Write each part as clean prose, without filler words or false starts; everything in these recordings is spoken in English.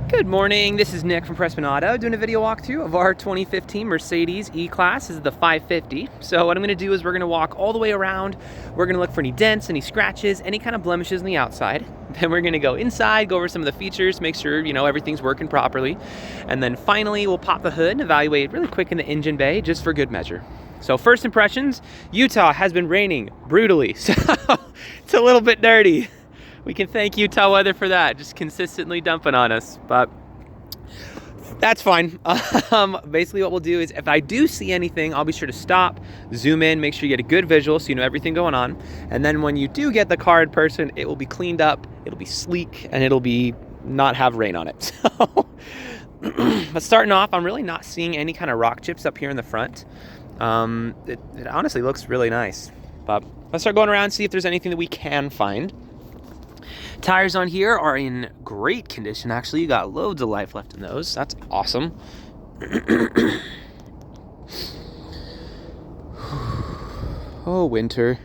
Good morning, this is Nick from Prestman Auto doing a video walkthrough of our 2015 Mercedes E-Class. This is the 550. So what I'm going to do is we're going to walk all the way around. We're going to look for any dents, any scratches, any kind of blemishes on the outside. Then we're going to go inside, go over some of the features, make sure everything's working properly. And then finally we'll pop the hood and evaluate really quick in the engine bay just for good measure. So first impressions, Utah has been raining brutally, so it's a little bit dirty. We can thank Utah weather for that, just consistently dumping on us, but that's fine. Basically what we'll do is if I do see anything, I'll be sure to stop, zoom in, make sure you get a good visual so you know everything going on. And then when you do get the car in person, it will be cleaned up, it'll be sleek, and it'll be not have rain on it. So, but starting off, I'm really not seeing any kind of rock chips up here in the front. It honestly looks really nice. But let's start going around and see if there's anything that we can find. Tires on here are in great condition, actually. You got loads of life left in those. That's awesome. Oh, winter.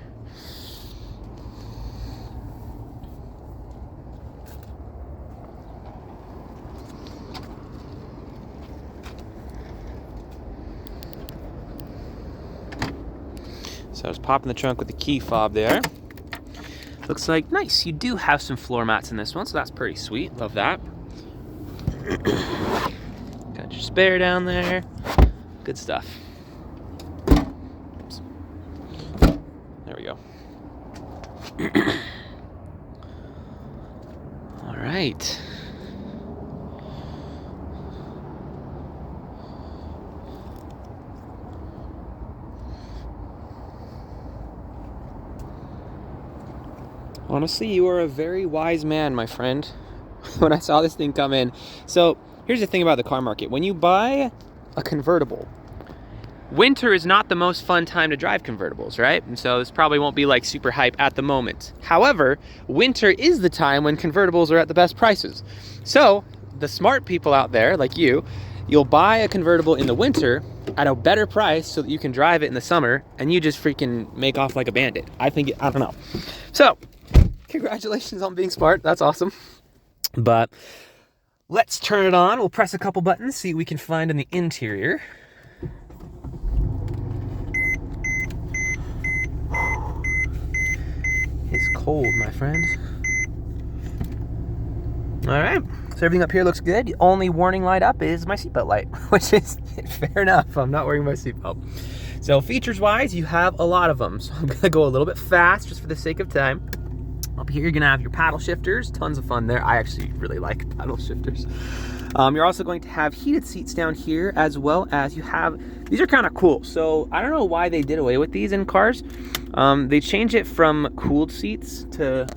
So I was popping the trunk with the key fob there. Looks like nice. You do have some floor mats in this one, so that's pretty sweet. Love that. Got your spare down there. Good stuff. Oops. There we go. All right. Honestly, you are a very wise man, my friend, when I saw this thing come in. So here's the thing about the car market. When you buy a convertible, winter is not the most fun time to drive convertibles, right? And so this probably won't be like super hype at the moment. However, winter is the time when convertibles are at the best prices. So the smart people out there like you'll buy a convertible in the winter at a better price so that you can drive it in the summer and you just freaking make off like a bandit. I don't know. So congratulations on being smart. That's awesome. But let's turn it on. We'll press a couple buttons, see what we can find in the interior. It's cold, my friend. All right. So everything up here looks good. The only warning light up is my seatbelt light, which is fair enough. I'm not wearing my seatbelt. So features-wise, you have a lot of them. So I'm gonna go a little bit fast just for the sake of time. Up here, you're gonna have your paddle shifters, tons of fun there. I actually really like paddle shifters. You're also going to have heated seats down here, as well as you have, these are kind of cool. So I don't know why they did away with these in cars. They changed it from cooled seats to,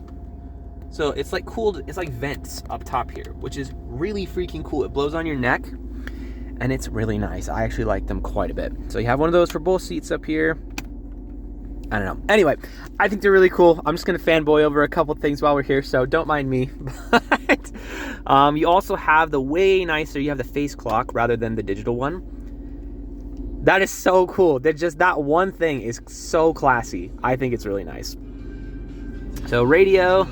so it's like cooled, it's like vents up top here, which is really freaking cool. It blows on your neck and it's really nice. I actually like them quite a bit. So you have one of those for both seats up here. I don't know. Anyway, I think they're really cool. I'm just going to fanboy over a couple things while we're here, so don't mind me. But you also have the way nicer, you have the face clock rather than the digital one. That is so cool. That one thing is so classy. I think it's really nice. So radio.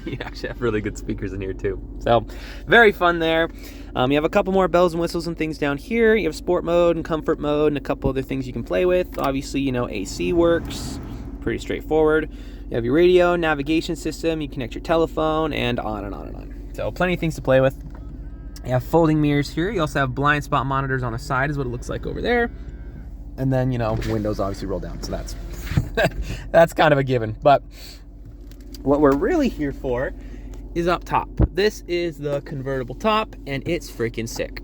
You actually have really good speakers in here too. So very fun there. You have a couple more bells and whistles and things down here. You have sport mode and comfort mode and a couple other things you can play with. Obviously, AC works. Pretty straightforward. You have your radio, navigation system. You connect your telephone and on and on and on. So plenty of things to play with. You have folding mirrors here. You also have blind spot monitors on the side is what it looks like over there. And then, windows obviously roll down. So that's, that's kind of a given. But what we're really here for is up top. This is the convertible top and it's freaking sick.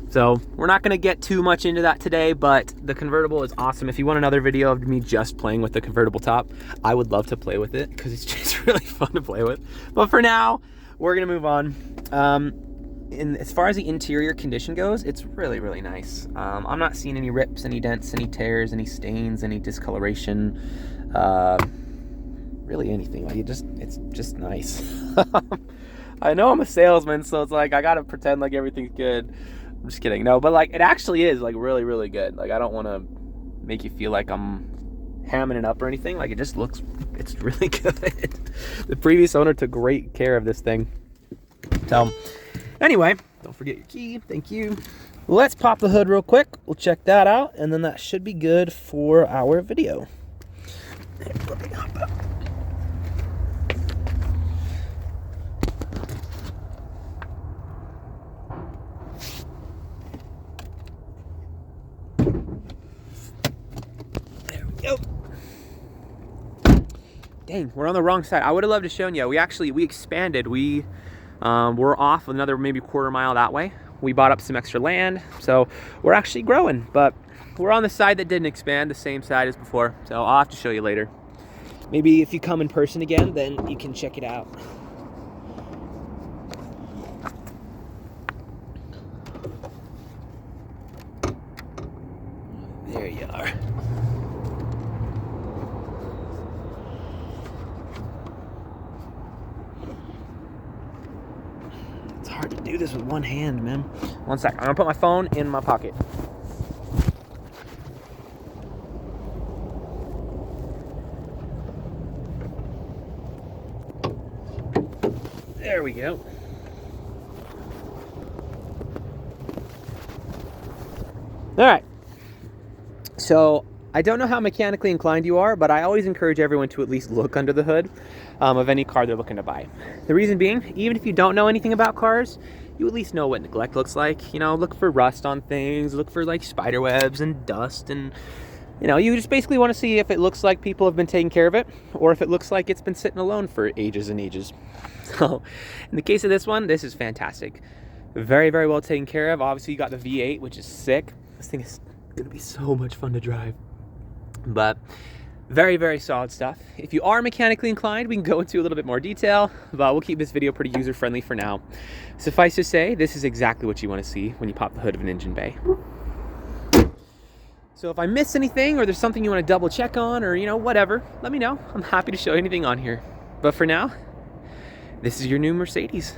So we're not going to get too much into that today, but the convertible is awesome. If you want another video of me just playing with the convertible top, I would love to play with it because it's just really fun to play with. But for now, we're going to move on. As far as the interior condition goes, it's really, really nice. I'm not seeing any rips, any dents, any tears, any stains, any discoloration. Really anything. It's just nice. I know I'm a salesman, so it's like I gotta pretend like everything's good. I'm just kidding. No, but it actually is really, really good. I don't want to make you feel like I'm hamming it up or anything. Like, it just looks, it's really good. The previous owner took great care of this thing. So anyway, don't forget your key. Thank you. Let's pop the hood real quick. We'll check that out, and then that should be good for our video. Let me hop up. There we go. Dang, we're on the wrong side. I would have loved to show you. We expanded. We're off another maybe quarter mile that way. We bought up some extra land, so we're actually growing, but we're on the side that didn't expand, the same side as before. So I'll have to show you later. Maybe if you come in person again, then you can check it out. There you are. It's hard to do this with one hand, man. One sec, I'm gonna put my phone in my pocket. There we go. All right. So I don't know how mechanically inclined you are, but I always encourage everyone to at least look under the hood of any car they're looking to buy. The reason being, even if you don't know anything about cars, you at least know what neglect looks like. You know, look for rust on things, look for like spider webs and dust, and you know, you just basically want to see if it looks like people have been taking care of it, or if it looks like it's been sitting alone for ages and ages. So in the case of this one, this is fantastic. Very, very well taken care of. Obviously you got the V8, which is sick. This thing is gonna be so much fun to drive. But very, very solid stuff. If you are mechanically inclined, we can go into a little bit more detail, but we'll keep this video pretty user-friendly for now. Suffice to say, this is exactly what you want to see when you pop the hood of an engine bay. So if I miss anything, or there's something you want to double check on, or you know, whatever, let me know. I'm happy to show you anything on here. But for now, this is your new Mercedes.